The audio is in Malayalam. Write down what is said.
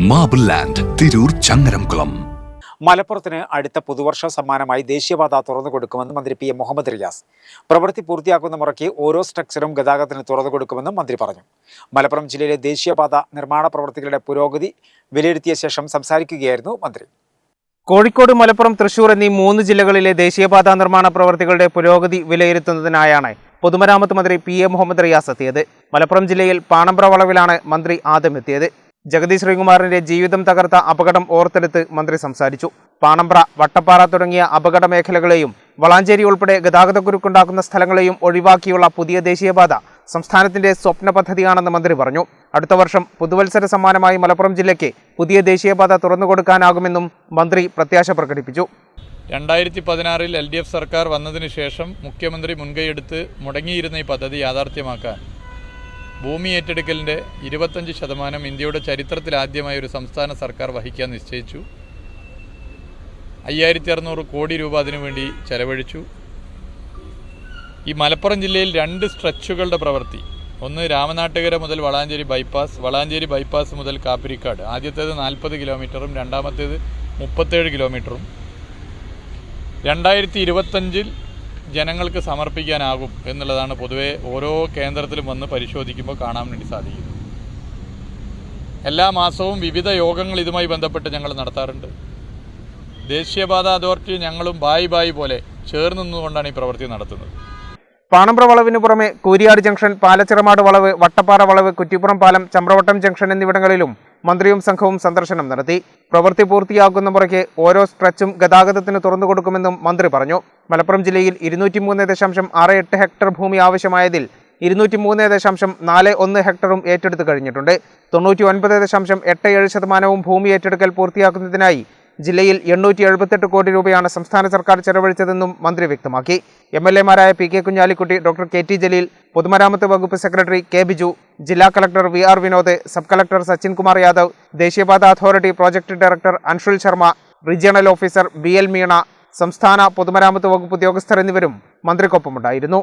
Marble land Tirur Changaramkulam. മലപ്പുറത്തിന് അടുത്ത പുതുവർഷ സമ്മാനമായി ദേശീയപാത തുറന്നു കൊടുക്കുമെന്ന് മന്ത്രി PM മുഹമ്മദ് റിയാസ്. പ്രവൃത്തി പൂർത്തിയാക്കുന്ന മുറയ്ക്ക് ഓരോ സ്ട്രക്ചറും ഗതാഗതത്തിന് തുറന്നു കൊടുക്കുമെന്നും മന്ത്രി പറഞ്ഞു. മലപ്പുറം ജില്ലയിലെ ദേശീയപാത നിർമ്മാണ പ്രവൃത്തികളുടെ പുരോഗതി വിലയിരുത്തിയ ശേഷം സംസാരിക്കുകയായിരുന്നു മന്ത്രി. കോഴിക്കോട്, മലപ്പുറം, തൃശൂർ എന്നീ 3 ജില്ലകളിലെ ദേശീയപാത നിർമ്മാണ പ്രവൃത്തികളുടെ പുരോഗതി വിലയിരുത്തുന്നതിനായാണ് പൊതുമരാമത്ത് മന്ത്രി PM മുഹമ്മദ് റിയാസ് എത്തിയത്. മലപ്പുറം ജില്ലയിൽ പാണമ്പ്ര വളവിലാണ് മന്ത്രി ആദ്യം എത്തിയത്. ജഗതി ശ്രീകുമാറിന്റെ ജീവിതം തകർത്ത അപകടം ഓർത്തെടുത്ത് മന്ത്രി സംസാരിച്ചു. പാണമ്പ്ര, വട്ടപ്പാറ തുടങ്ങിയ അപകട മേഖലകളെയും വളാഞ്ചേരി ഉൾപ്പെടെ ഗതാഗതക്കുരുക്കുണ്ടാക്കുന്ന സ്ഥലങ്ങളെയും ഒഴിവാക്കിയുള്ള പുതിയ ദേശീയപാത സംസ്ഥാനത്തിന്റെ സ്വപ്ന പദ്ധതിയാണെന്ന് മന്ത്രി പറഞ്ഞു. അടുത്ത വർഷം പുതുവത്സര സമ്മാനമായി മലപ്പുറം ജില്ലയ്ക്ക് പുതിയ ദേശീയപാത തുറന്നുകൊടുക്കാനാകുമെന്നും മന്ത്രി പ്രത്യാശ പ്രകടിപ്പിച്ചു. 2016 LDF സർക്കാർ വന്നതിന് ശേഷം മുഖ്യമന്ത്രി മുൻകൈയെടുത്ത് മുടങ്ങിയിരുന്ന ഈ പദ്ധതി യാഥാർത്ഥ്യമാക്കാൻ ഭൂമി ഏറ്റെടുക്കലിൻ്റെ 25% ഇന്ത്യയുടെ ചരിത്രത്തിൽ ആദ്യമായി ഒരു സംസ്ഥാന സർക്കാർ വഹിക്കാൻ നിശ്ചയിച്ചു. 5600 കോടി രൂപ അതിനുവേണ്ടി ചെലവഴിച്ചു. ഈ മലപ്പുറം ജില്ലയിൽ 2 സ്ട്രെച്ചുകളുടെ പ്രവൃത്തി, ഒന്ന് രാമനാട്ടുകര മുതൽ വളാഞ്ചേരി ബൈപ്പാസ്, വളാഞ്ചേരി ബൈപ്പാസ് മുതൽ കാപ്പിരിക്കാട്, ആദ്യത്തേത് 40 കിലോമീറ്ററും രണ്ടാമത്തേത് 37 കിലോമീറ്ററും 2025 ജനങ്ങൾക്ക് സമർപ്പിക്കാനാകും എന്നുള്ളതാണ് പൊതുവെ ഓരോ കേന്ദ്രത്തിലും വന്ന് പരിശോധിക്കുമ്പോൾ കാണാൻ വേണ്ടി സാധിക്കുന്നത്. എല്ലാ മാസവും വിവിധ യോഗങ്ങൾ ഇതുമായി ബന്ധപ്പെട്ട് ഞങ്ങൾ നടത്താറുണ്ട്. ദേശീയപാത അതോറിറ്റി ഞങ്ങളും ബായി പോലെ ചേർന്ന് നിന്നുകൊണ്ടാണ് ഈ പ്രവൃത്തി നടത്തുന്നത്. പാണമ്പ്ര വളവിന് പുറമെ കൂരിയാട് ജംഗ്ഷൻ, പാലച്ചിറമാട് വളവ്, വട്ടപ്പാറ വളവ്, കുറ്റിപ്പുറം പാലം, ചമ്രവട്ടം ജംഗ്ഷൻ എന്നിവിടങ്ങളിലും മന്ത്രിയും സംഘവും സന്ദർശനം നടത്തി. പ്രവൃത്തി പൂർത്തിയാക്കുന്ന മുറയ്ക്ക് ഓരോ സ്ട്രെച്ചും ഗതാഗതത്തിന് തുറന്നുകൊടുക്കുമെന്നും മന്ത്രി പറഞ്ഞു. മലപ്പുറം ജില്ലയിൽ 203.68 ഹെക്ടർ ഭൂമി ആവശ്യമായതിൽ 203.41 ഹെക്ടറും ഏറ്റെടുത്തു കഴിഞ്ഞിട്ടുണ്ട്. 99.87% ഭൂമി ഏറ്റെടുക്കൽ പൂർത്തിയാക്കുന്നതിനായി ജില്ലയിൽ 878 കോടി രൂപയാണ് സംസ്ഥാന സർക്കാർ ചെലവഴിച്ചതെന്നും മന്ത്രി വ്യക്തമാക്കി. MLA-മാരായ PK Kunhalikutty, doctor KT Jaleel, പൊതുമരാമത്ത് വകുപ്പ് സെക്രട്ടറി K ബിജു, ജില്ലാ collector VR Vinod, sub collector Sachin Kumar Yadav, ദേശീയപാത authority project director Anshul Sharma, regional officer BL Meena, സംസ്ഥാന പൊതുമരാമത്ത് വകുപ്പ് ഉദ്യോഗസ്ഥർ എന്നിവരും മന്ത്രിക്കൊപ്പമുണ്ടായിരുന്നു.